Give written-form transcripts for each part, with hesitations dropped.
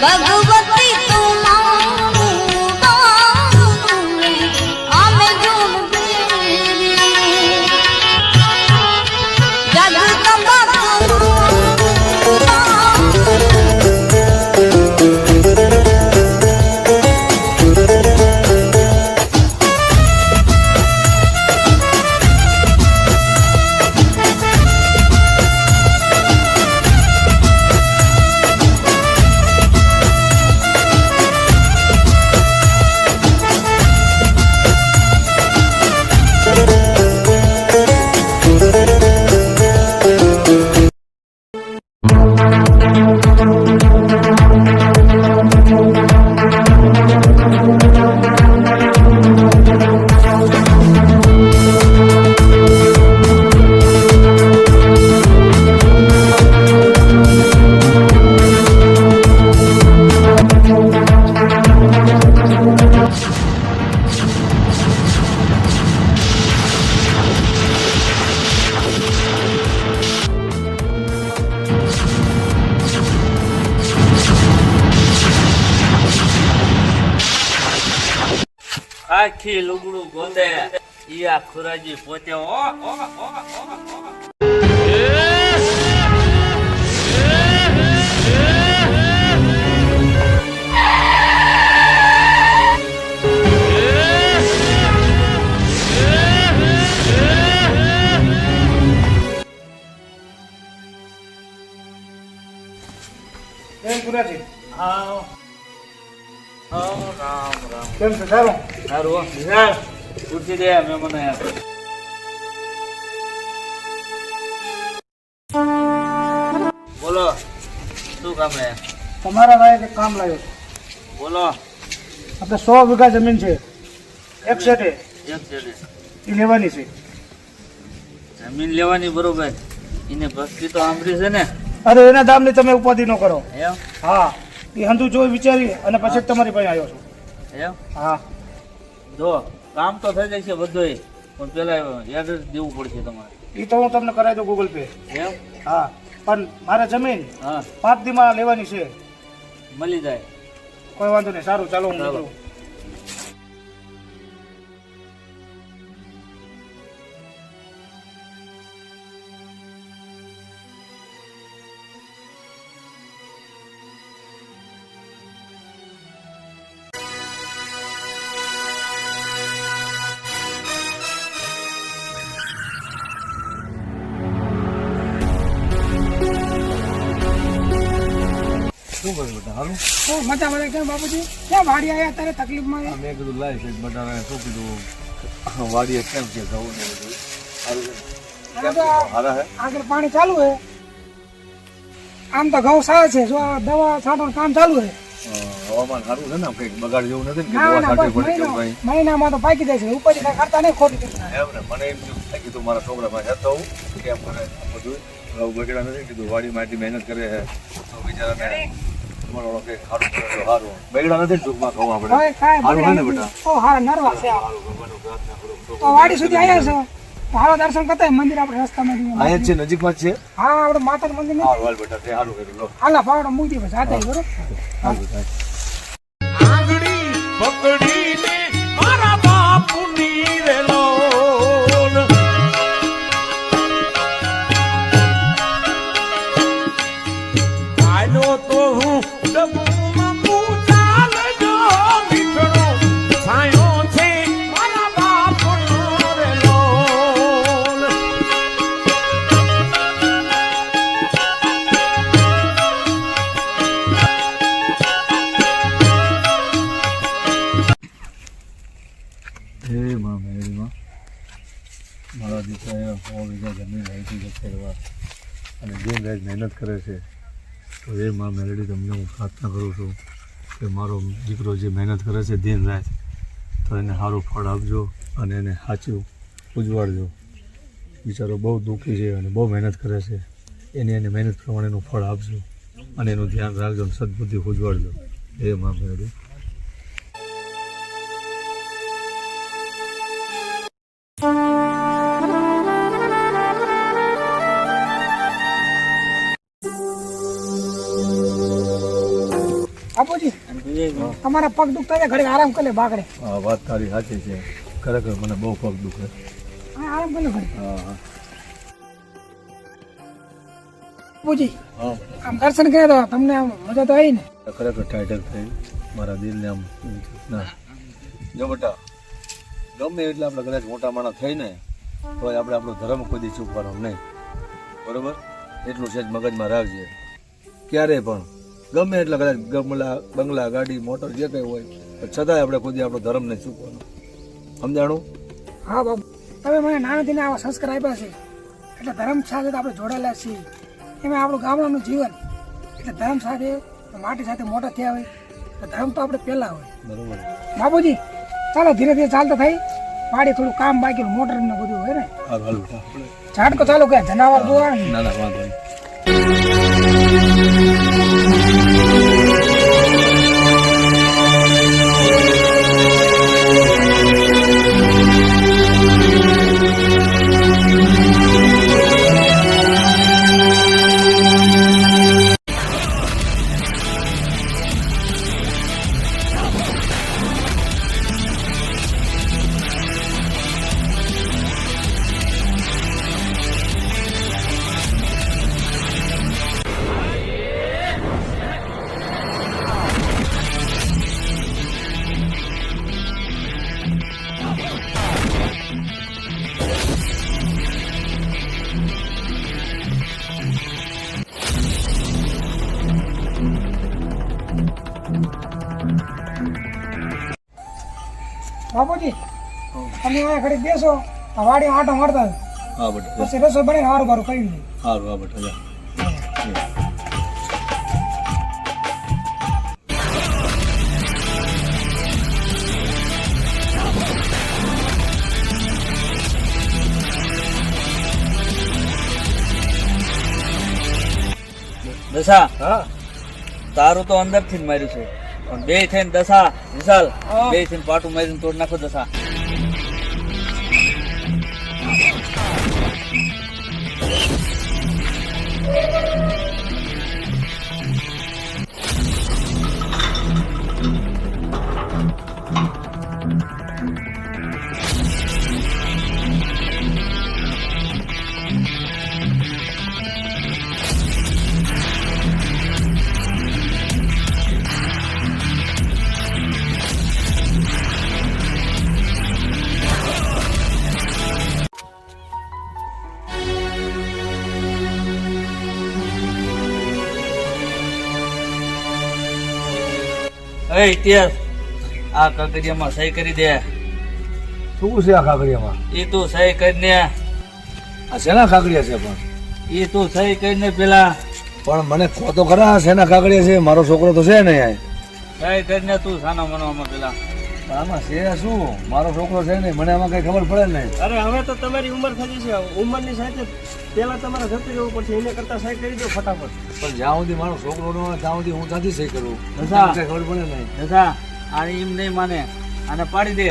ભગવતી તું આખી લુગડું ગોંદે ઈ આ ખુરાજી પોતે રામ રામ કેમ છે સારું? સારું વિશાલ પૂછી દે મેં મને બોલો શું કામ હે? તમારા ભાઈ એક કામ લાવ્યો છે. બોલો. આપણે 100 વીઘા જમીન છે એક સેટે એક જડે એ લેવાની છે. જમીન લેવાની બરોબર એને ભક્તિ તો સાંભળી છે ને? અરે એના દામની તમે ઉપાધિ ન કરો. એમ? હા એ હંધુ જોઈ વિચારી અને પછી તમારી પાસે આવ્યો છું. એમ? હા જો કામ તો થઈ જાય છે બધું પણ પેલા એડ્રેસ દેવું પડશે તમારે. એ તો હું તમને કરાવી દઉં ગૂગલ પે. એમ? હા પણ મારે જમીન હા 5 દીમાં લેવાની છે. મળી જાય. કોઈ વાંધો નહીં. સારું ચાલો હું નીકળું. શું કર્યું બેટા હારું? મજા મળે કેમ બાપુજી? ક્યાં વાડી આવ્યા અત્યારે તકલીફમાં? મેં કીધું લાય છે બટાણા શું કીધું વાડીએ કેમ છે જવું ને બધું સારું છે કેમ છે હારા હે? આગળ પાણી ચાલુ છે. આમ તો ઘઉં સારા છે. જો આ દવા છાંટવાનું કામ ચાલુ છે. હવામાન સારું છે ને કંઈક બગાડ જેવું નથી ને કે ના દવા ના છાંટવી બસ પડે કેવું કઈ મહિનામાં તો પાકી જાય છે. ઉપર કઈ ખર્ચા નહીં ખોટી એમ ને મને એમ થયું કે કીધું મારા છોકરા પાસે જતો આવું કેમ કરે બધું ઘઉં બગડ્યા નથી કીધું વાડીમાં એટલી મહેનત કરે છે તો બિચારાને તમારો કંઈક સારું કરે તો સારું બગડ્યા નથી ટૂંકમાં કહું આપણે સારું છે ને બેટા હારા નરવા છે. સારું ભગવાનનું પ્રાર્થના કરું તો વાડી સુધી આવ્યા છે. તો હારો દર્શન કરતા મંદિર આપણે રસ્તામાં અહીંયા જ છે નજીકમાં જ છે હા આપણે માતાનું મંદિર નથી. સારું હાલ બેટા તે સારું કર્યું લો હાલા ફાવડો મૂકી દે જાતે બરોબર. સારું થાય આંગળી પકડીને મારા બાપુની રેલો આયો તો હું ડબુમાં પૂજાલજો મીઠડો છાયો છે મારા બાપુનો રેલો હે માં મેળીમાં મારા દીકરાએ 100 વીઘા જમીન અહીંથી ખેડવા અને દિન રાત મહેનત કરે છે તો એ માં મેળડી તમને હું પ્રાર્થના કરું છું કે મારો દીકરો જે મહેનત કરે છે દિન રાત તો એને સારું ફળ આપજો અને એને સાચું ઉજવાડજો. બિચારો બહુ દુઃખી છે અને બહુ મહેનત કરે છે એને મહેનત પ્રમાણેનું ફળ આપજો અને એનું ધ્યાન રાખજો અને સદબુદ્ધિ ઉજવાડજો. હે માં મેળડી. બાપુજી અને બીજે તમારા પગ દુખતા છે ઘડીક આરામ કરી લે બાકડે. હા વાત તારી સાચી છે, ખરેખર મને બહુ પગ દુખે. હા આરામ કરી લે ઘડીક. હા હા બાપુજી હા આમ દર્શન કર્યા તો તમને આમ મજા તો આવી ને? ખરેખર ટાઈટલ થઈ મારા દિલને આમ ના. જો બેટા, ગમે એટલે આપણે કદાચ મોટા માણસ થઈને તો આપણે આપણો ધર્મ કોઈ દી ચૂકવાનો નહીં, બરોબર? એટલું છે જ મગજમાં રાખજે. ક્યારેય પણ ગમે એટલે કદાચ બંગલા ગાડી મોટર જે કંઈ હોય પણ છતાંય આપણે કોઈ દી આપણો ધર્મ નહીં ચૂકવાનો. સમજાણું? હા બાપુ, તમે મને નાનેથી આવા સંસ્કાર આપ્યા છે એટલે ધર્મ સાથે તો આપણે જોડાયેલા છીએ. એમાં આપણું ગામડાનું જીવન એટલે ધર્મ સાથે માટી સાથે મોટા થયા હોય તો ધર્મ તો આપણે પહેલા હોય. બરોબર. બાપુજી ચાલો ધીરે ધીરે ચાલતા થઈ, પાડી થોડું કામ બાકી મોટર ને બધું હોય ને. હાલ હાલ બેટા. ઝાટકો ચાલુ કે જનાવર જોવા ને. ના ના વાંધો નહીં. બાપુજી તમે અહીંયા ઘડી બેસો, આ વાડી આટો મારતા હા બેટા પછી રસોઈ બની હારું બારું કરી લે. સારું. હા બેટા જા. દશા હા તારું તો અંદર થી જ માર્યું છે, પણ બે થઈને દશા વિશાલ બે થઈને પાટું મારીને તોડ નાખો દશા. એ ઇતિહાસ આ કાગળિયામાં સહી કરી દે. શું છે આ કાગળિયામાં? એ તું સહી કરીને, આ શેના કાગળિયા છે પણ? એ તું સહી કરીને પેલા પણ મને કહો તો ખરા શેના કાગળિયા છે? મારો છોકરો તો છે ને અહીંયા. સહી કરીને તું સાનો મનોમાં પેલા. પણ આમાં છે શું? મારો છોકરો છે ને, મને આમાં કઈ ખબર પડે નહીં. અરે હવે તો તમારી ઉંમર થઈ છે, ઉંમરની સાથે પેલા તમારે જતું રહેવું પડશે, એને કરતા સહી કરી દો ફટાફટ. પણ જ્યાં સુધી મારો છોકરો ન હોય ત્યાં સુધી હું ત્યાંથી સહી કરું. દશા. કઈ ખબર પડે નહીં. દશા આ એમ નહીં માને, આને પાડી દે.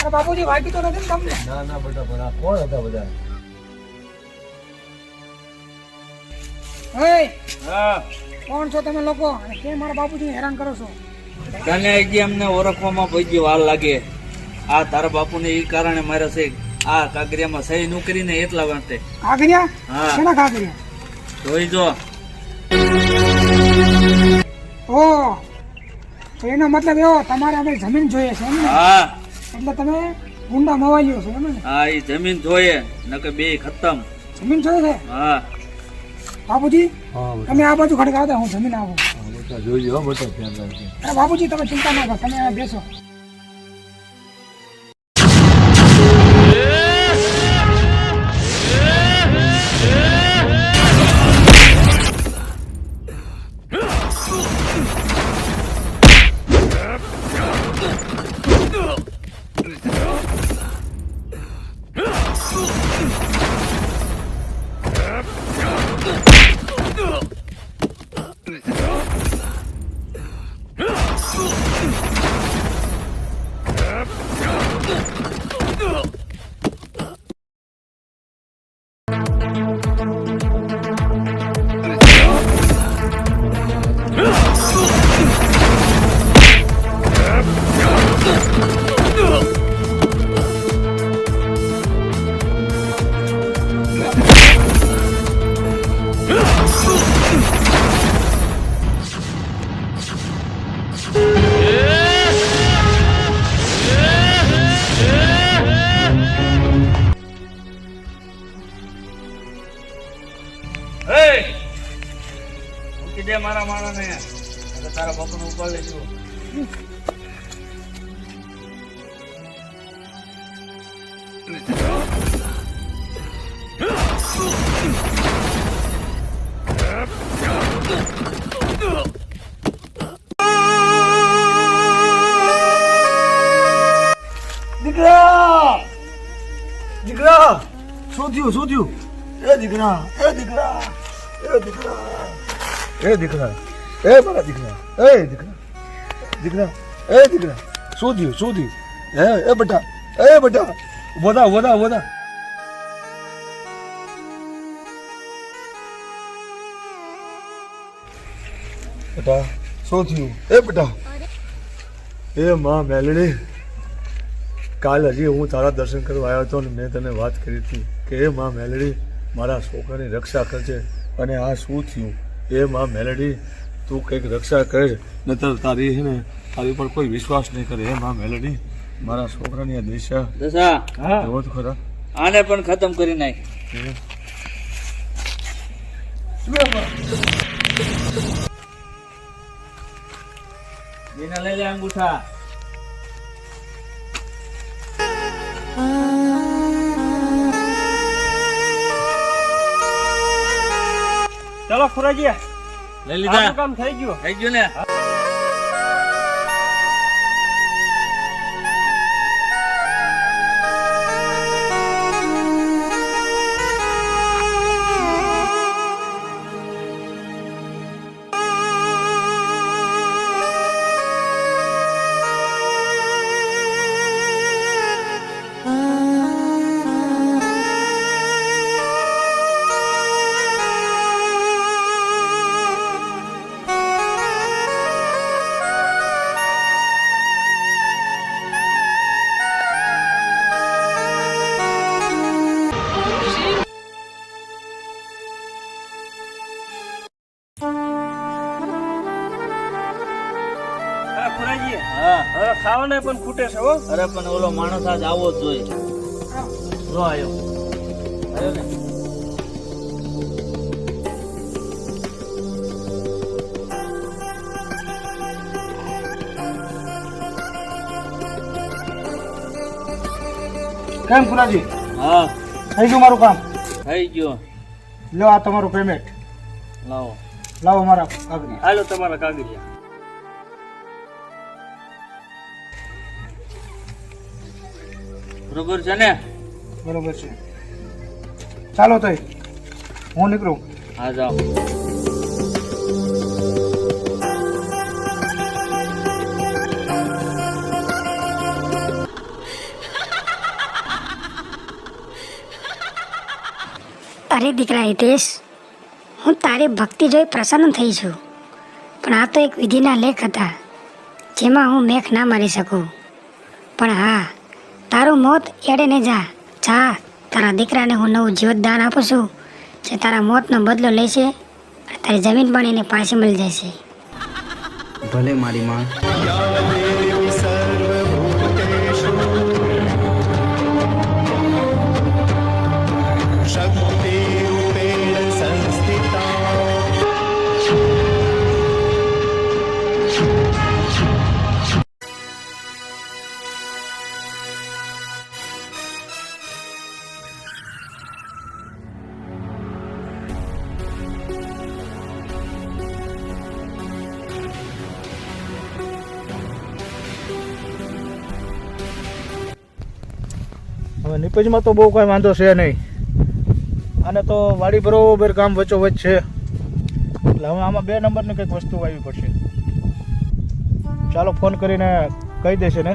અરે બાપુજી વાગી તો નથી ને તમને? ના ના બેટા, પણ આ કોણ હતા બધા? હે હા કોણ છો તમે લોકો અને કેમ મારા બાપુજીને હેરાન કરો છો? તને હજી અમને ઓળખવામાં પછી વાર લાગે. આ તારા બાપુને એ કારણે માર્યા છે. આ કાગરિયામાં સહી નું કરીને એટલા માટે. કાગરિયા? હા. શેના કાગરિયા? જોઈ જો. ઓ તો એનો મતલબ એવો તમારે હવે જમીન જોઈએ છે એમ ને? હા એટલે તમે ગુંડા મવાલીઓ છો એમ ને? હા એ જમીન જોઈએ નકે બે ખતમ. જમીન જોઈએ છે હા બાપુજી? હા બેટા. તમે આ બાજુ ખડક આવતા હું જમીન આવું. હા બેટા જોઈજો હો બેટા, ધ્યાન રાખજો. અરે બાપુજી તમે ચિંતા ના કરો, તમે અહીંયા બેસો. મૂકી દે મારા માણસને. હવે તારા બાપુને ઉપાડ લેજો. દીકરા દીકરા શું થયું એ દીકરા એ દીકરા એ દીકરા એ દીકરા એ મારા દીકરા એ દીકરા દીકરા એ દીકરા શું થયું એ બેટા ઉભો થા બેટા શું થયું એ બેટા એ માં મેલડી કાલ હજી હું તારા દર્શન કરવા આવ્યો હતો ને મેં તને વાત કરી હતી કે એ માં મેલડી મારા છોકરાની રક્ષા કરજે અને આ શું થયું એ માં મેલડી તું કંઈક રક્ષા કરે નતર તારી છે ને તારી પર કોઈ વિશ્વાસ નહીં કરે એ માં મેલડી મારા છોકરાની આ દિશા દશા એવો જ ખરા આને પણ ખતમ કરી નાખ. લઈ લે અંગૂઠા. ચલો ખુરાજી, લઈ લીધા. આપણું કામ થઈ ગયું. થઈ ગયું ને. ખુરાજી, હા. હવે ખાવાને પણ ખૂટે છે હો. અરે પણ ઓલો માણસ આજ આવો જ જોઈએ. જો આવ્યો. આવ્યો ને. કેમ ખુરાજી, હા થઈ ગયું મારું કામ? થઈ ગયો. લો આ તમારું પેમેન્ટ, લાવો. લાવો મારા કાગળી. હાલો તમારા કાગળિયા. બરોબર છે ને? બરોબર છે. ચાલો તો હું નીકળું. હા જાઓ. અરે દીકરા હિતેશ, હું તારી ભક્તિ જોઈ પ્રસન્ન થઈ છું, પણ આ તો એક વિધિના લેખ હતા જેમાં હું મેખ ના મારી શકું. પણ હા, તારું મોત એડે ને જા. તારા દીકરાને હું નવું જીવતદાન આપું છું જે તારા મોતનો બદલો લેશે અને તારી જમીન પણ એને પાછી મળી જશે. ભલે મારી માં. હવે નિપજમાં તો બહુ કાંઈ વાંધો છે નહીં. આને તો વાડી બરોબર કામ વચ્ચોવચ્ચ છે, એટલે હવે આમાં 2 નંબરની કંઈક વસ્તુ આવી પડશે. ચાલો ફોન કરીને કહી દેશે ને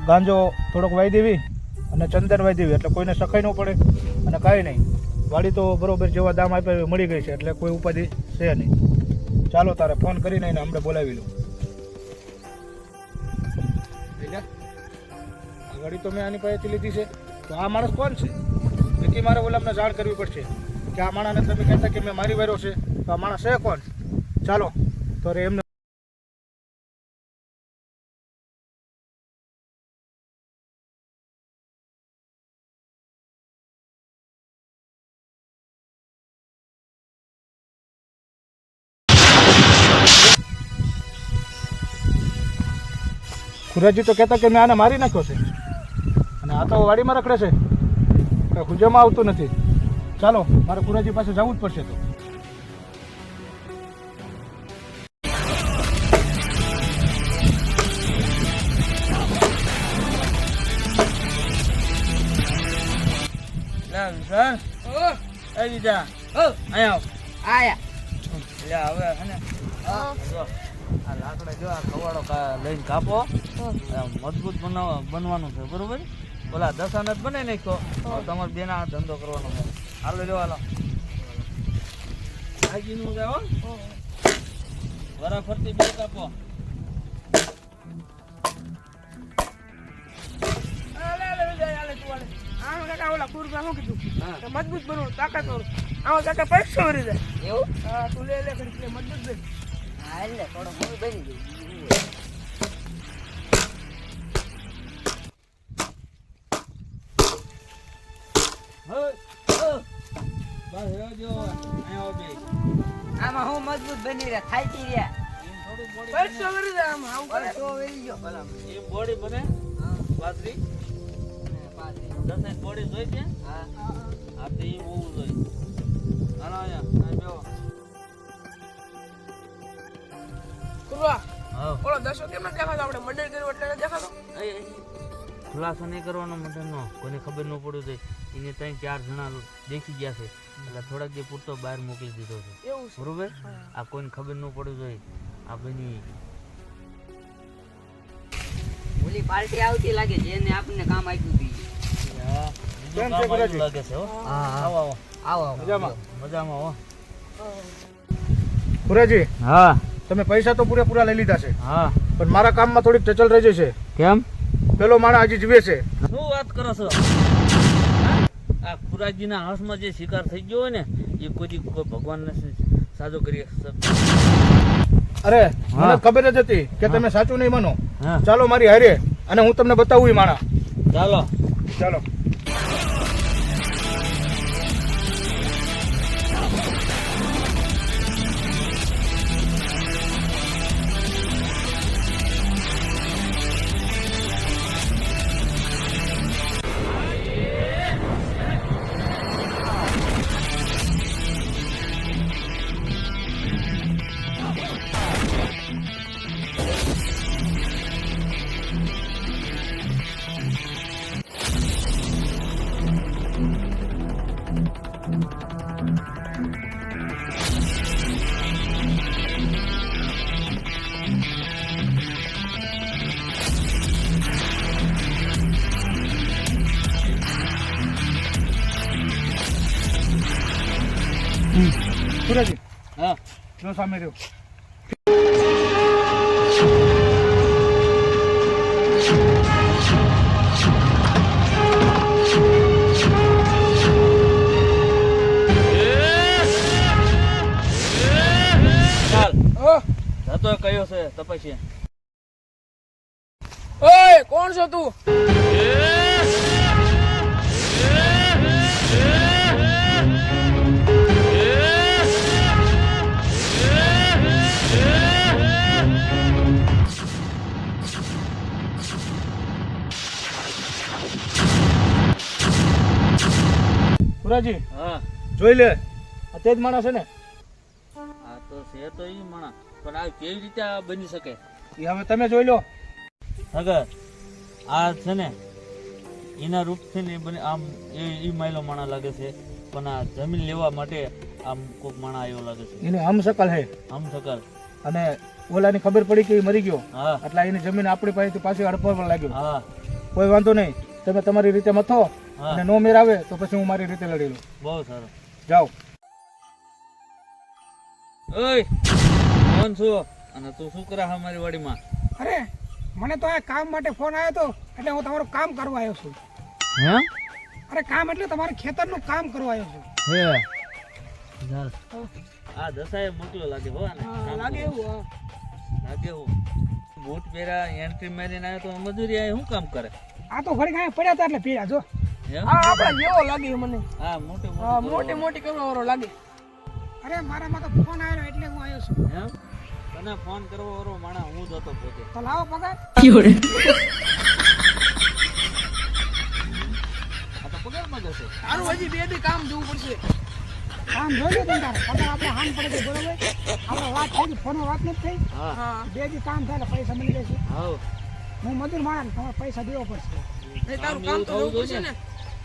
ગાંજો થોડોક વાઈ દેવી અને ચંદન વાઈ દેવી, એટલે કોઈને સખાઈ ન પડે અને કાંઈ નહીં. વાડી તો બરોબર જેવા દામ આપ્યા એવી મળી ગઈ છે એટલે કોઈ ઉપાધિ છે નહીં. ચાલો તારે ફોન કરીને એને હમણાં બોલાવી લો. આ ગાડી તો મેં આની પાસેથી લીધી છે, તો આ માણસ કોણ છે? નક્કી મારે ઓલામને જાણ કરવી પડશે કે આ માણસને તમે કહેતા કે મેં મારી વાર્યો છે, તો આ માણસ છે કોણ? ચાલો તો અરે એમને ખુરાજી તો કહેતા કે મેં આને મારી નાખ્યો છે અને આ તો વાડીમાં રખડે છે, કંઈ હુજામાં આવતું નથી. ચાલો મારે ખુરાજી પાસે જવું જ પડશે. તો લાકડા જો આ કવાડો લઈને કાપો, મજબૂત બનવાનું છે બરોબર. ઓલા 10 આના જ બનાવી નાખો, તમારે બેના ધંધો કરવાનો છે. હાલો જો હાલો આગીનું જાઓ, વરા ફરતી બે કાપો. મજબૂત બનવું, તાકાત વાળું. આમાં કાકા પૈસો વરી જાય એવું. હા તું લે લે કરી મજબૂત બન. હા એટલે થોડો હું બની ગઈ. આમાં હું મજબૂત બની રહ્યા, થાકી રહ્યા. પૈસો વરી જાય આમાં. આમ પૈસો વરી ગયો ભલા. એ બોડી બને પાતરી 10 બોડી જોઈ છે. હા આ તો એ હોવું જોઈએ. હાલો અહીંયા બેહો. કુરવા હા ઓલો 10 કેમ ન દેખાતો? આપણે મંડળ કર્યું એટલે ન દેખાતો. ખુલાસો નહીં કરવાનો મટનનો, કોઈને ખબર ન પડવું જોઈએ. એને 3-4 જણા દેખી ગયા છે એટલે થોડાક જે પૂરતો બહાર મોકલી દીધો છે એવું છે બરોબર. આ કોઈને ખબર ન પડવું જોઈએ. આ બની ઓલી પાર્ટી આવતી લાગે જેને આપણને કામ આપ્યું હતું. કેમ છે ખુરાજી? લાગે છે હો. આવો આવો આવો મજામાં મજામાં હો. ખુરાજી હા તમે પૈસા તો પૂરેપૂરા લઈ લીધા છે, હા પણ મારા કામમાં થોડીક ચચલ રહી જશે. કેમ? પેલો માણસ હજી જીવે છે. શું વાત કરો છો? આ ખુરાજીના હાથમાં જે શિકાર થઈ ગયો હોય ને એ કોઈ ભગવાનને સાજો કરી શકતો. અરે મને હા. ખબર જ હતી કે તમે સાચું નહીં માનો. હા ચાલો મારી હારે અને હું તમને બતાવું એ માણા. ચાલો. ચાલો ખુરાજી હા જો સામે રહ્યો. ચાલ ઓ જતો કયો છે તપસ્યા. ઓય કોણ છો તું? ખુરાજી હા જોઈ લે, આ તે જ માણસ છે ને? આ તો છે તો ઈ માણા, પણ આ કેવી રીતે આ બની શકે? એ હવે તમે જોઈ લો. અગર આ છે ને એના રૂપથી ને બને આમ એ માયલો માણા લાગે છે, પણ આ જમીન લેવા માટે આમ કોક માણા આવ્યો લાગે છે. એની હમશકલ હે. આમ સકલ. અને ઓલાની ખબર પડી કે એ મરી ગયો હા એટલે એની જમીન આપણી પાસેથી પાછી હડપવા લાગ્યો. હા કોઈ વાંધો નહીં, તમે તમારી રીતે મથો હા અને નો મેર આવે તો પછી હું મારી રીતે લડી લઉં. બહુ સારું. જાઓ. ઓય કોણ છો અને તું શું કરે છે મારી વાડીમાં? અરે મને તો આ કામ માટે ફોન આવ્યો હતો એટલે હું તમારું કામ કરવા આવ્યો છું. હે અરે કામ એટલે તમારે ખેતરનું કામ કરવા આવ્યો છું. હે ચાલ આ દસાએ મોકલો લાગે હો આને લાગે એવું લાગે હો બૂટ પહેરા એન્ટ્રી મારીને આવ્યો તો મજૂરી આ શું કામ કરે? આ તો ઘડી કાંઈ પડ્યા હતા એટલે પીડા જો એમ? આપણા જેવો લાગે મને. હા મોટી મોટી કરવા વાળો લાગે. અરે મારામાં તો ફોન આવ્યો એટલે હું આવ્યો છું. એમ તને ફોન કરવો વાળો માણા હું જ હતો પોતે. તો લાવો પગાર. આ તો પગારમાં જશે. તારું હજી બે દી કામ જોવું પડશે. કામ જોઈ લો તારે પગાર આપણે હાન પડે છે બરોબર. આપણે વાત થઈ ગઈ ફોનમાં વાત નથી થઈ. હા બે દી કામ થાય એટલે પૈસા મળી જશે. હાઉ હું મજૂર માણસ તમારે પૈસા દેવો પડશે. તારું કામ તો થવું જોઈએ ને.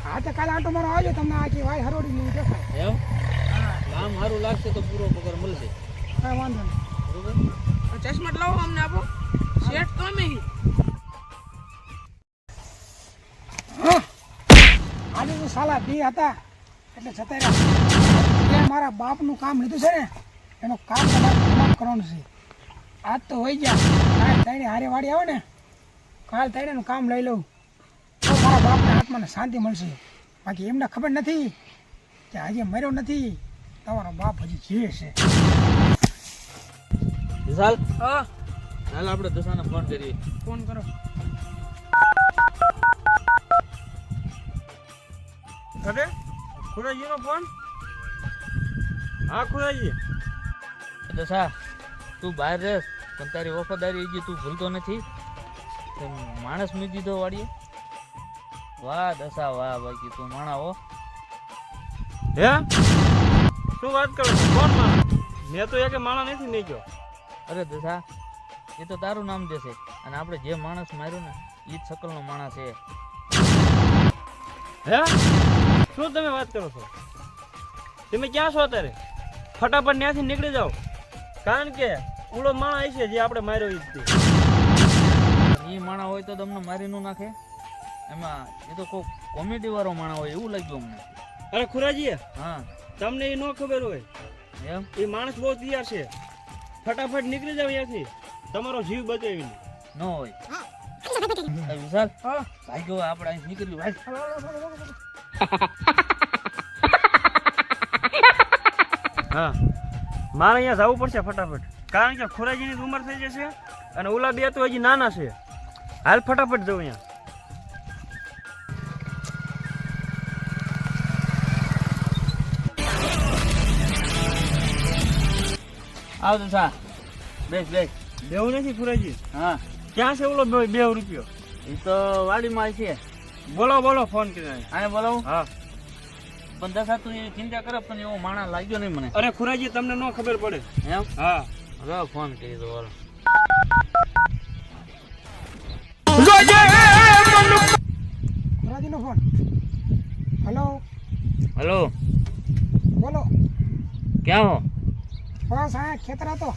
હા તો કાલે આટો મારો આવજો તમને આખી વાય હરોડી નહીં દેખાય. એમ કામ સારું લાગશે તો પૂરો પગાર મળશે. કાંઈ વાંધો નહીં. બરોબર ચશ્મા લાવો અમને આપો. શેઠ તો અમે આજે તો સાલા બે હતા એટલે જતા રહ્યા. મારા બાપનું કામ લીધું છે ને એનું કામ તમારે તમામ કરવાનું છે. આજ તો હોય ગયા કાલ તઈને હારે વાડી આવે ને કાલ તઈનેનું કામ લઈ લઉં તો મારા બાપના આત્માને શાંતિ મળશે. બાકી એમને ખબર નથી કે આજે મર્યો નથી તમારો બાપ હજી જીવે છે. વિશાલ હા હાલ આપણે દસાને ફોન કરીએ. ફોન કરો. અરે ખુરાજીનો ફોન? હા ખુરાજી. દસા તું બહાર રહેશ પણ તારી વફાદારી હજી તું ભૂલતો નથી. માણસ મૂકી દીધો વાડીએ. વાહ દસા વાહ બાકી તું માણા હો. હે શું વાત કરો છો? કોણ માણસ? મેં તો એક માણસ નથી નહીં ગયો. અરે દસા એ તો તારું નામ દેશે અને આપણે જે માણસ માર્યો ને એ જ શકલનો માણસ છે. હે શું તમે વાત કરો છો? તમે ક્યાં છો અત્યારે? ફટાફટ ત્યાંથી નીકળી જાઓ કારણ કે ઉડો માણસ છે જે આપણે માર્યો એ જ છે. એ માણા હોય તો તમને મારી ન નાખે? એમાં એ તો કોઈ કોમેડી વાળો માણા હોય એવું લાગ્યું અમને. અરે ખુરાજી હા તમને એ ન ખબર હોય એમ એ માણસ બહુ તૈયાર છે. ફટાફટ નીકળી જાવ અહીંયાથી તમારો જીવ બચાવીને. ન હોય. વિશાલ ભાઈ ગયો આપણે અહીં નીકળ્યું ભાઈ. હા મારે અહીંયા જવું પડશે ફટાફટ કારણ કે ખુરાજીની ઉંમર થઈ જશે અને ઓલા બે તો હજી નાના છે. હાલ ફટાફટ જવું અહીંયા. આવ દસા બેસ બેસ. બેવું નથી ખુરાજી. હા ક્યાં છે ઓલો 2 રૂપિયો? એ તો વાડીમાં છે. બોલો બોલો ફોન કરીને. આને બોલાવું? હા પણ દસા તું એ ચિંતા કરે પણ એવો માણા લાગ્યો નહીં મને. અરે ખુરાજી તમને ન ખબર પડે. એમ હા હવે ફોન કરી દો હાલો. ખુરાજીનો ફોન. હલો હલો બોલો. ક્યાં હો? બસ આ ખેતર હતો.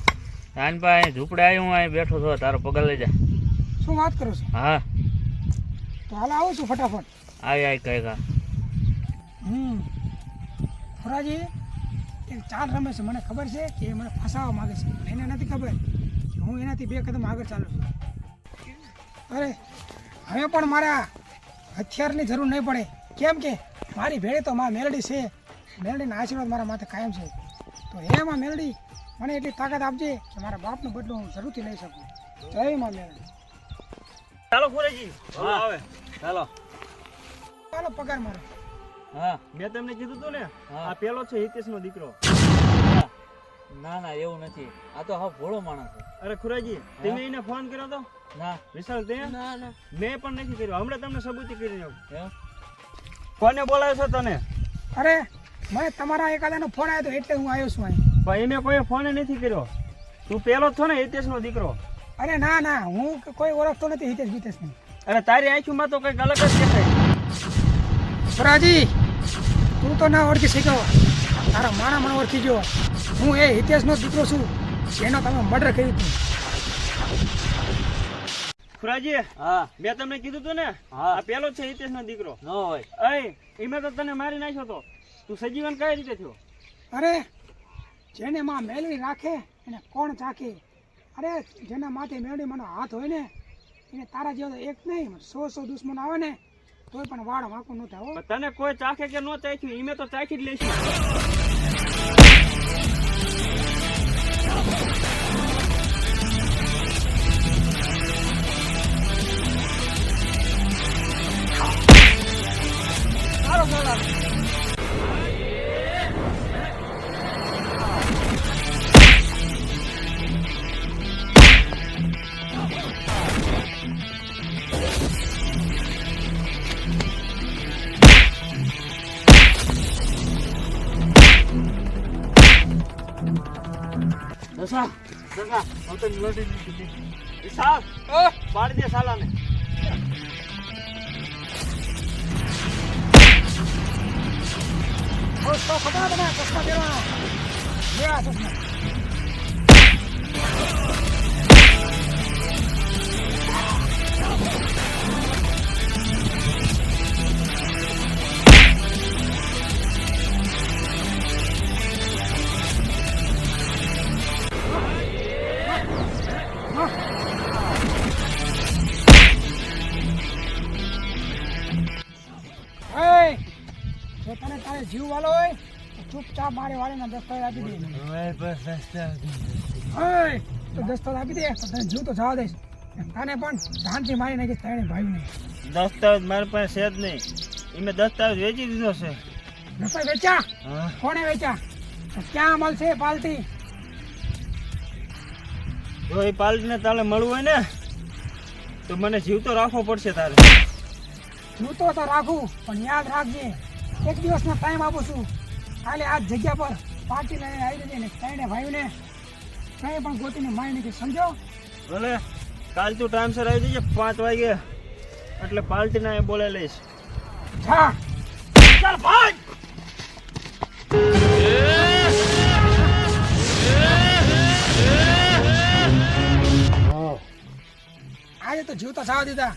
ભાઈ ઝૂંપડે આવ્યો હું અહીં બેઠો છો. તારો પગાર લઈ જા. શું વાત કરો છો? હા તો હાલ આવું છું ફટાફટ. આય કહે કા. ખુરાજી એક ચાલ રમે છે મને ખબર છે કે એ મને ફસાવવા માંગે છે પણ એને નથી ખબર કે હું એનાથી 2 કદમ આગળ ચાલું છું. અરે હવે પણ મારા હથિયારની જરૂર નહીં પડે કેમ કે મારી ભેળે તો માં મેલડી છે. મેલડીના આશીર્વાદ મારા માથે કાયમ છે. તો હે માં મેલડી મને એટલી તાકાત આપજે કે મારા બાપનો બદલો હું જરૂરથી લઈ શકું. જય માં મેલડી. ચાલો ખુરાજી આવે. ચાલો. ચાલો પગાર મારો. હા મેં તમને કીધું તું ને હા. આ પેલો છે હિતેશનો દીકરો. ના ના એવું નથી. આ તો હા ભોળો માણસ છે. અરે ખુરાજી તમે એને ફોન કર્યો તો? ના વિશાલ તે? ના ના મેં પણ નથી કર્યો. હમણાં તમને સબૂતી કરી દઉં. એમ કોને બોલાવ્યો છો તને? અરે મને તમારા એકાદાનો ફોન આવ્યો હતો એટલે હું આવ્યો છું અહીં. પણ એને કોઈ ફોન નથી કર્યો. તું પેલો જ છો ને હિતેશનો દીકરો? અરે ના ના હું કોઈ ઓળખતો નથી હિતેશ ગીતેશ નહીં. અરે તારી આંખમાં તો કંઈક અલગ જ દેખાય. ખુરાજી તું તો ના ઓળખી શક્યો. તારા માણા મને ઓળખી ગયો. હું એ હિતેશનો દીકરો છું જેનો તમે મર્ડર કર્યું હતું. ખુરાજી હા મેં તમને કીધું તું ને હા. આ પેલો જ છે હિતેશનો દીકરો. ન હોય. અય એમે તો તને મારી નાખ્યો તો. તું સજીવન કઈ રીતે થયો? અરે જેને માં મેળવી રાખે એને કોણ ચાખે? અરે જેના માથે મેળવી મને હાથ હોય ને એને તારા જેવો તો એક નહીં 100 દુશ્મન આવે ને તોય પણ વાળ વાંકું ન થાય હો. પણ તને કોઈ ચાખે કે ન ચાખ્યું ઈમે તો ચાખી જ લઈશું. સારો સારો દશા દશા હું તો લડી દીધી. વિશાલ પાડી દે સાલાને. તો ખબર તમે ચશ્મા પહેરવાનો લે આ ચશ્મા. જો તને તારે જીવ વાલો હોય તો ચૂપચાપ મારે વાળીને દસ્તાવેજ આપી દે. તો દસ્તાવેજ આપી દે તો તને જીવ તો જવા દઈશ. તને પણ શાંતિ મારી નાખીશ ત્રણે ભાઈને. દસ્તાવેજ મારી પાસે છે જ નહીં. ઈમે દસ્તાવેજ વેચી દીધો છે. દસ્તાવેજ વેચ્યા? કોણે વેચ્યા? તો ક્યાં મળશે પાલટી? જો એ પાલટીને તારે મળવું હોય ને તો મને જીવતો રાખવો પડશે તારે. જીવતો તો રાખું પણ યાદ રાખજે એક દિવસનો ટાઈમ આપું છું. કાલે આ જગ્યા પર પાર્ટી લઈને આવી જજે ને ત્રણે ભાઈને કંઈ પણ ગોતીને મારી નાખી સમજો. ભલે કાલ તું ટાઈમસર આવી જજે 5 વાગે એટલે પાલટીના એ બોલે લઈશ. જા ચાલ ભાઈ. આજે તો જીવતા સાવ દીધા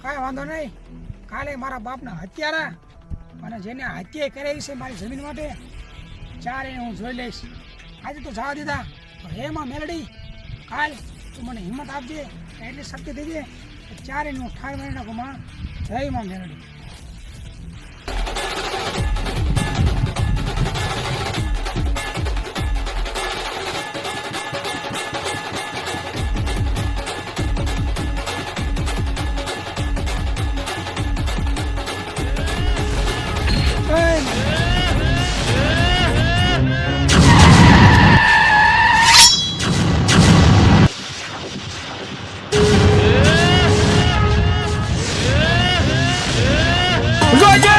કાંઈ વાંધો નહીં. કાલે મારા બાપના હત્યારા અને જેને હત્યા કરેલી છે મારી જમીન માટે ચારે હું જોઈ લઈશ. આજે તો જવા દીધા. હે માં મેલડી કાલ તું મને હિંમત આપજે એટલી શક્તિ દેજે ચારે હું ઠાર મારી નાખું માં. જય માં મેલડી. રોજે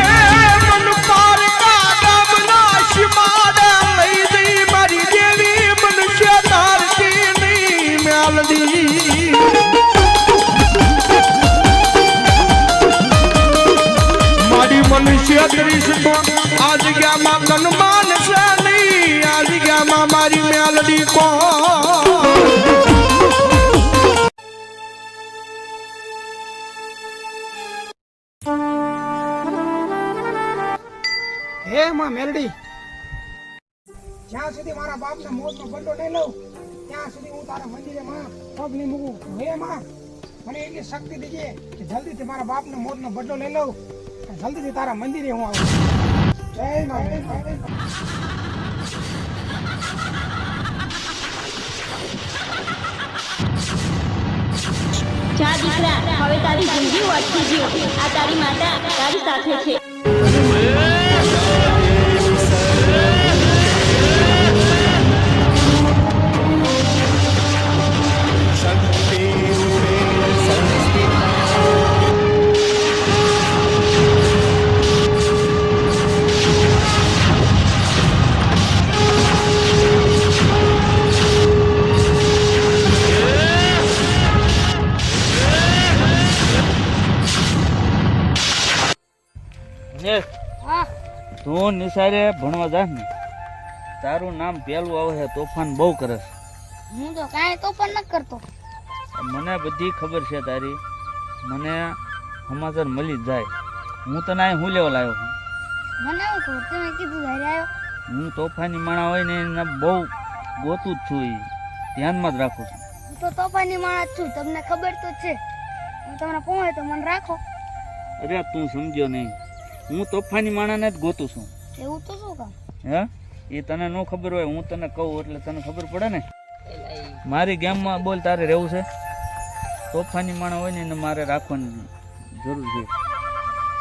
મન પારકા ગામના શિમાડા લઈ જઈ મારી દેવી મનુષ્ય ધારતીની મેલડી. મારી મનુષ્ય કરીશ તો આ જગ્યામાં ગણમાન છે નહીં. આ જગ્યામાં મારી મેલડી કોણ? હે માં મેલડી જ્યાં સુધી મારા બાપના મોતનો બદલો નહીં લઉં ત્યાં સુધી હું તારા મંદિરે માં પગ નહીં મૂકું. હે માં મને એટલી શક્તિ દેજે કે જલ્દીથી મારા બાપના મોતનો બદલો લઈ લઉં અને જલ્દીથી તારા મંદિરે હું આવું. જય માં. જા દીકરા હવે તારી જિંદગી વધતી જીવ. આ તારી માતા તારી સાથે છે. તું નિસારે ભણવા જા ને તારું નામ પેલું આવે છે તોફાન બહુ કરે છે. હું તો કાંઈ તોફાન ન કરતો. મને બધી ખબર છે તારી. મને સમાચાર મળી જ જાય. હું તને અહીં હું લેવા લાવ્યો છું મને એવું ખબર તમે કીધું ઘરે આવ્યો હું તોફાની માણા હોય ને એને બહુ ગોતું જ છું એ ધ્યાનમાં જ રાખું છું. હું તો તોફાની માણસ છું તમને ખબર તો છે હું તમને પહોંચે તો મને રાખો અરે તું સમજ્યો નહીં, હું તોફાની માણાને જ ગોતું છું. એવું તો શું કામ હે એ તને ન ખબર હોય, હું તને કહું એટલે તને ખબર પડે ને. મારી ગેમમાં બોલ તારે રહેવું છે? તોફાની માણસ હોય ને એને મારે રાખવાની જરૂર છે.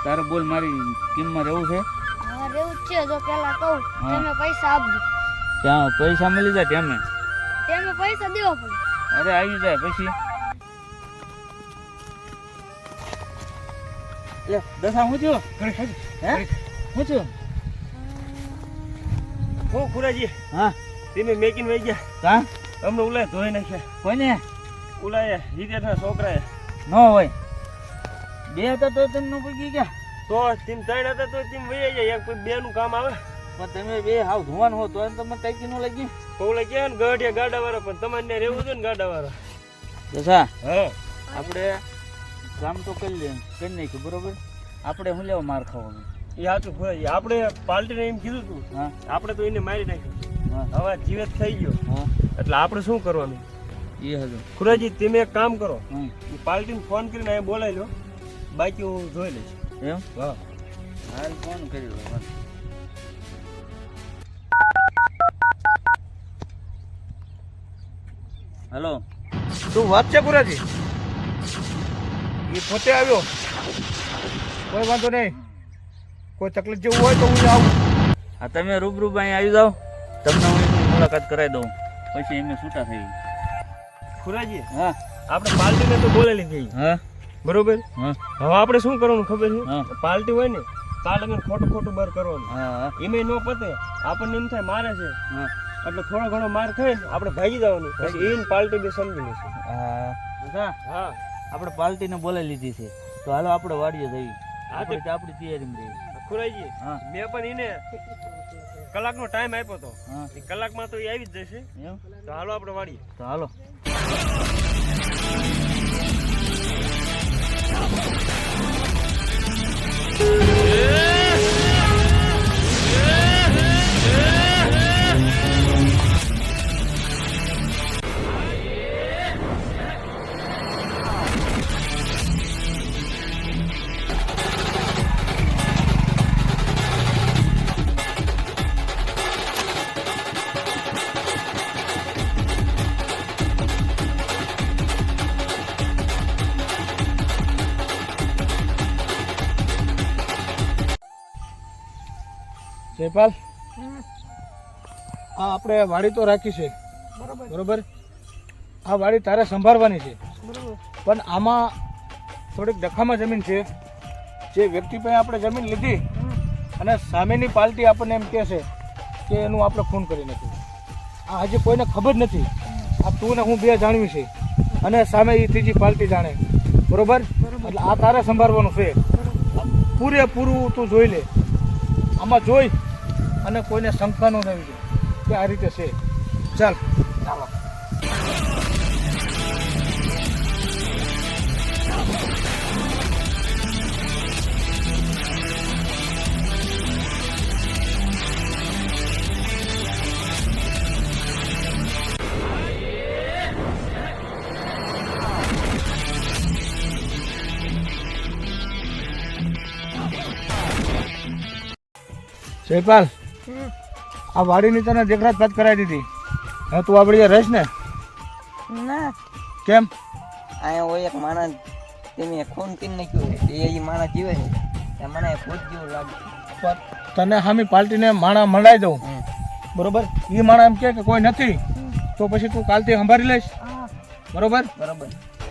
તારે બોલ મારી ટીમમાં રહેવું છે? હા રહેવું જ છે. જો પેલા કહું હા. તમે પૈસા આપજો ત્યાં પૈસા મળી જાય તેમે? તેમે પૈસા દેવા પડે અરે આવી જાય પછી. લે દશા હું થયો? હે હું થયો? હું ખુરાજી હા તમે મેકીને વહી ગયા કા અમને ઉલાય ધોઈ નાખ્યા. કોઈને ઉલાય હિતેશના છોકરાએ. ન હોય બે હતા તો તમને પૂછી ગયા. તો તેમ ત્રણ હતા તો તેમ વહી જાય. એક બે નું કામ આવે પણ તમે બે હાવ ધોવાન હો તો તમને કઈ ન લાગી. પૌલે કે ને ગઢિયા ગાડા વાળા પણ તમારે ત્યાં રહેવું છે ને ગાડા વાળા. દશા હા આપણે કામ તો કરી નાખ્યું બરોબર. આપણે શું લેવા માર ખાવાનું? એ સાચું ખુરાજી. આપણે પાર્ટીને એમ કીધું હતું હા આપણે તો એને મારી નાખ્યું. હા હવે જીવત થઈ ગયો હા એટલે આપણે શું કરવાનું? એ હતું. ખુરાજી તમે એક કામ કરો, હમ એ પાર્ટીને ફોન કરીને અહીંયા બોલાવી લો, બાકી હું જોઈ લઈશ. એમ હા હાલ ફોન કરી લો. હેલો શું વાત છે ગુરાજી? એ પોતે આવ્યો, કોઈ વાંધો નહીં. કોઈ તકલીફ જેવું હોય તો હું આવું. હા તમે રૂબરૂ અહીં આવી જાઓ, તમને હું એમની મુલાકાત કરાવી દઉં પછી એમને છૂટા થઈ. ખુરાજી હા આપણે પાર્ટીને તો બોલાવી લીધી હા બરોબર. હા હવે આપણે શું કરવાનું ખબર હા. છે? પાર્ટી હોય ને કાલે ખોટું ખોટું બાર કરવાનું. હા એમાં ન પતે આપણને એમ થાય મારે છે હા એટલે થોડો ઘણો માર ખાઈને આપણે ભાગી જવાનું. પછી એને પાર્ટી બી સમજી લેશું. હા હા આપણે પાર્ટીને બોલાવી લીધી છે તો હાલો આપણે વાડીએ જઈએ. હા તો આપણી તૈયારીમાં રહીએ. ખુરાજી હા મેં પણ એને કલાકનો ટાઈમ આપ્યો હતો. હા એ કલાકમાં તો એ આવી જ જશે. એમ તો હાલો આપણે વાળીએ. તો હાલો. જયપાલ, આ આપણે વાડી તો રાખી છે બરોબર. આ વાડી તારે સંભાળવાની છે પણ આમાં થોડીક દખામાં જમીન છે. જે વ્યક્તિ પાસે આપણે જમીન લીધી અને સામેની પાર્ટી આપણને એમ કહે છે કે એનું આપણે ખૂન કરી નાખ્યું. આ હજી કોઈને ખબર નથી. આ તું ને હું બે જાણવી છે અને સામે એ ત્રીજી પાર્ટી જાણે બરોબર. એટલે આ તારે સંભાળવાનું છે. પૂરેપૂરું તું જોઈ લે. આમાં જોઈ અને કોઈને શંકા ન થવી જોઈએ કે આ રીતે છે. ચાલ ચાલો. જયપાલ, આ વાડીની તને દેખરાજ પાત કરાવી દીધી. હવે તું આપણી રહીશ ને? ના કેમ? અહીંયા હોય એક માણસ તેને ખૂન કરી નાખ્યું એ માણસ જીવે છે તે મને ભૂત જેવું લાગે. તને હામી પાર્ટીને માણા મળાઈ દઉં બરોબર. એ માણા એમ કે કોઈ નથી તો પછી તું કાલથી સંભાળી લઈશ બરોબર. બરોબર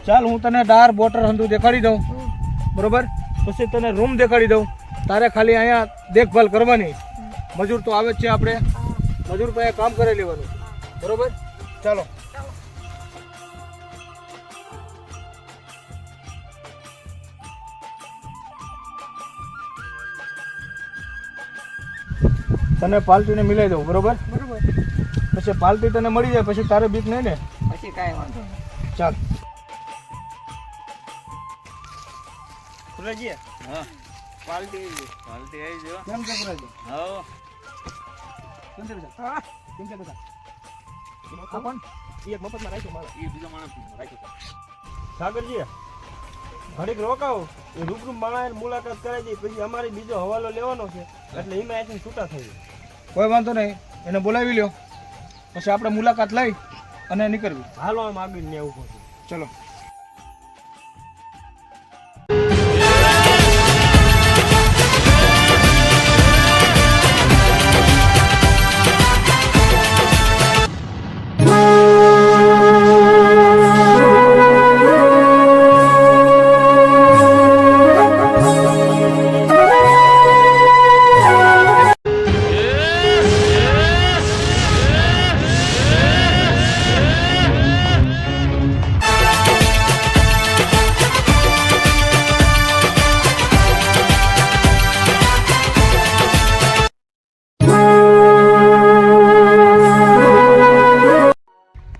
ચાલ હું તને ડાર બોટર હંધું દેખાડી દઉં બરોબર. પછી તને રૂમ દેખાડી દઉં. તારે ખાલી અહીંયા દેખભાલ કરવાની. મજૂર તો આવે જ છે, આપણે મજૂર પાસે કામ કરી લેવાનું બરોબર. ચાલો. તને પાર્ટીને મિલાઈ દઉં બરોબર. પછી પાર્ટી તને મળી જાય પછી તારે બીક નહીં ને? પછી કાંઈ વાંધો નહીં. ચાલ. ખુરાજી હા પાર્ટી આવી જો. કેમ છે ખુરાજી? હાઉ. કેમ છે બેટા? કેમ છે બેટા? આ કોણ? ઈ એક મફતમાં રાખ્યો મારે. ઈ બીજો માણસ રાખ્યો. સાગરજી ઘડીક રોકાવો એ રૂબરૂ માણસ મુલાકાત કરાવી દઈએ પછી અમારે બીજો હવાલો લેવાનો છે એટલે એમાં આથી છૂટા થઈ જાય. કોઈ વાંધો નહીં, એને બોલાવી લ્યો પછી આપણે મુલાકાત લઈ અને નીકળવી. હાલો આમ આગળ ને ઉભો છે. ચલો.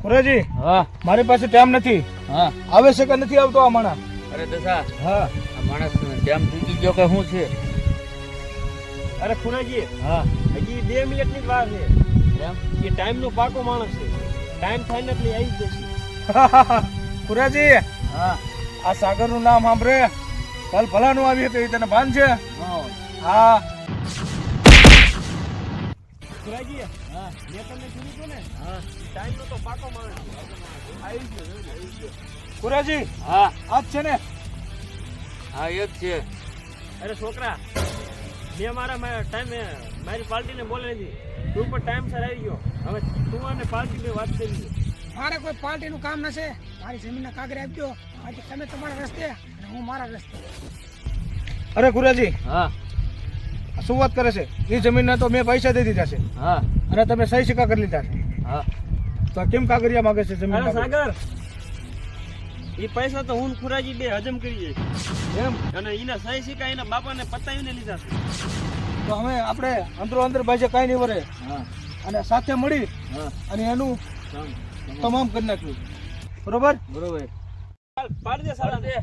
ખુરાજી, હા મારી પાસે ટાઈમ નથી. હા. આવે છે કે નથી આવતો આ માણસ? અરે દસા, હા. આ માણસ જેમ તૂટી ગયો કે શું છે? અરે ખુનાજી હા. હજી 2 મિનિટની જ વાર છે. એમ? એ ટાઈમનો પાકો માણસ છે. ટાઈમ થાય ને એટલે આવી જ જશે. ખુરાજી, હા. આ સાગરનું નામ સાંભળે કાલ ભલાનું આવી હતું, એ તને ભાન છે? હા. હા. ખુરાજી હા. મેં તમને કીધું હતું ને હા. ટાઈમનો તો પાકો માણસ છે. આવી ગયો. ખુરાજી, હા. આજ છે ને? હા એ જ છે. અરે છોકરા મેં મારી પાર્ટીને બોલાવી હતી. તું પણ ટાઈમસર આવી ગયો. હવે તું અને પાર્ટી બે વાત કરી લે. મારે કોઈ પાર્ટીનું કામ નથી. મારી જમીનના કાગરે આપજો. બાકી તમે તમારા રસ્તે અને હું મારા રસ્તે. અરે ખુરાજી, હા. શું વાત કરે છે? એ જમીનના તો મેં પૈસા દઈ દીધા છે હા. અને તમે સહી સિક્કા કરી લીધા છે. હા. તો કેમ કાગરિયા માંગે છે જમીન? અરે સાગર એ પૈસા તો હું ખુરાજી બે હજમ કરી જાય એમ? અને એના સહી સિક્કા એના બાપાને પતાવીને લીધા છે. તો હવે આપણે અંદરો અંદર ભાઈ કાંઈ નહીં વરે હા. અને સાથે મળી હા. અને એનું તમામ કરી નાખ્યું. બરોબર? બરોબર. ચાલ પાડ દે સાલા દે.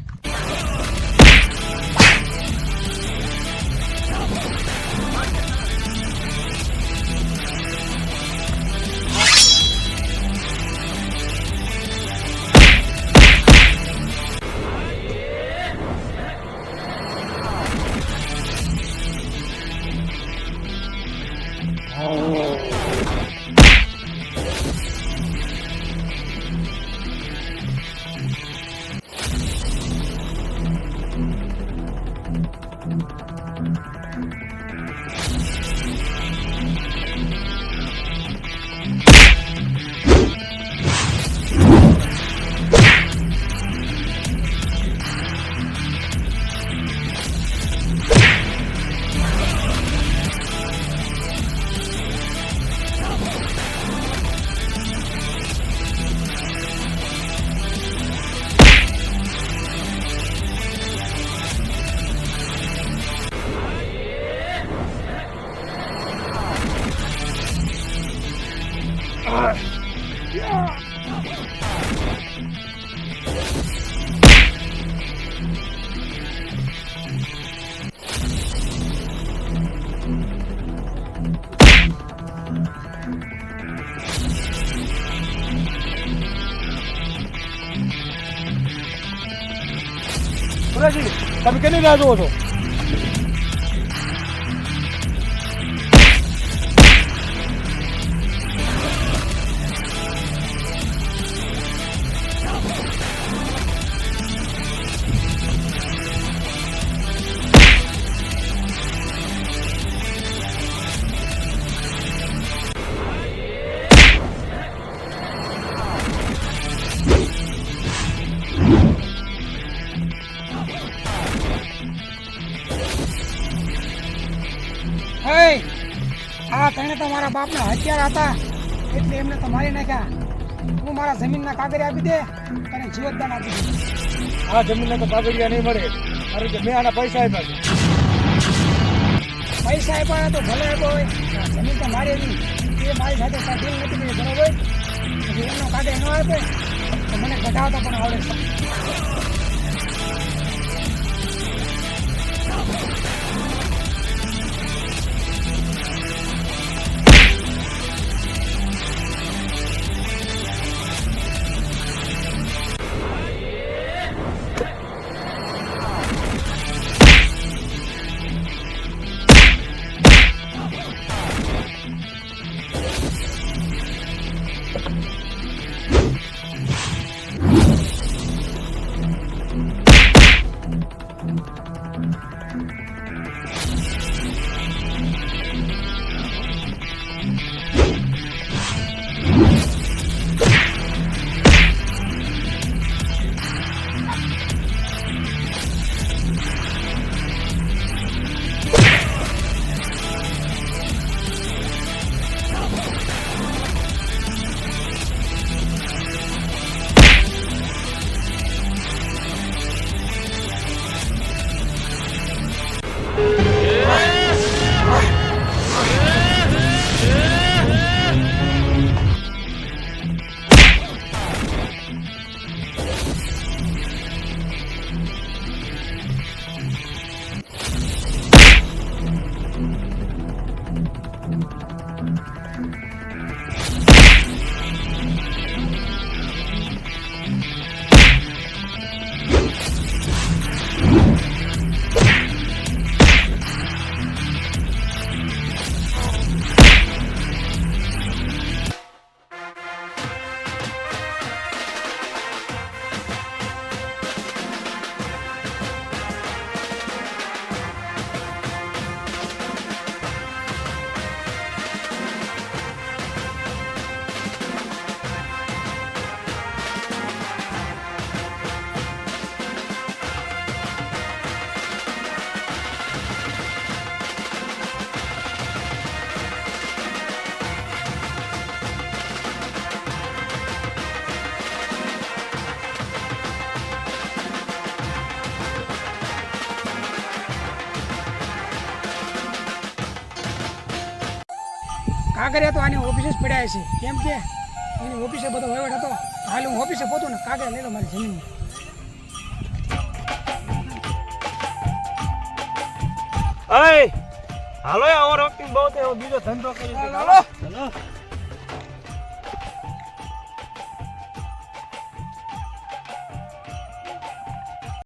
ખુરાજી, તમે કેની રાહ જુઓ છો? આ તને તો મારા બાપના હથિયાર હતા એટલે એમને તો મારી નાખ્યા. તું મારા જમીનના કાગરે આપી દે, તને જીવતદાન આપી દે. આ જમીનના તો કાગળિયા નહીં મળે, કારણ કે મેં આના પૈસા આપ્યા છે. પૈસા આપ્યા તો ભલે આપ્યો હોય, જમીન તો મારી હતી. એ મારી સાથે ડીલ નથી કરી, બરોબર? પછી એમનો કાગળ ન આપે તો મને ગઢાવતા પણ આવડે છે. કાગરિયા તો આની ઓફિસે જ પડ્યા છે, કેમ કે એની ઓફિસે બધો વહીવટ હતો. હાલ હું ઓફિસે પહોંચું ને કાગરિયા લઈ લો મારી જમીન. અય હાલો ઓવર એક્ટિંગ બહુ છે, બીજો ધંધો કરી.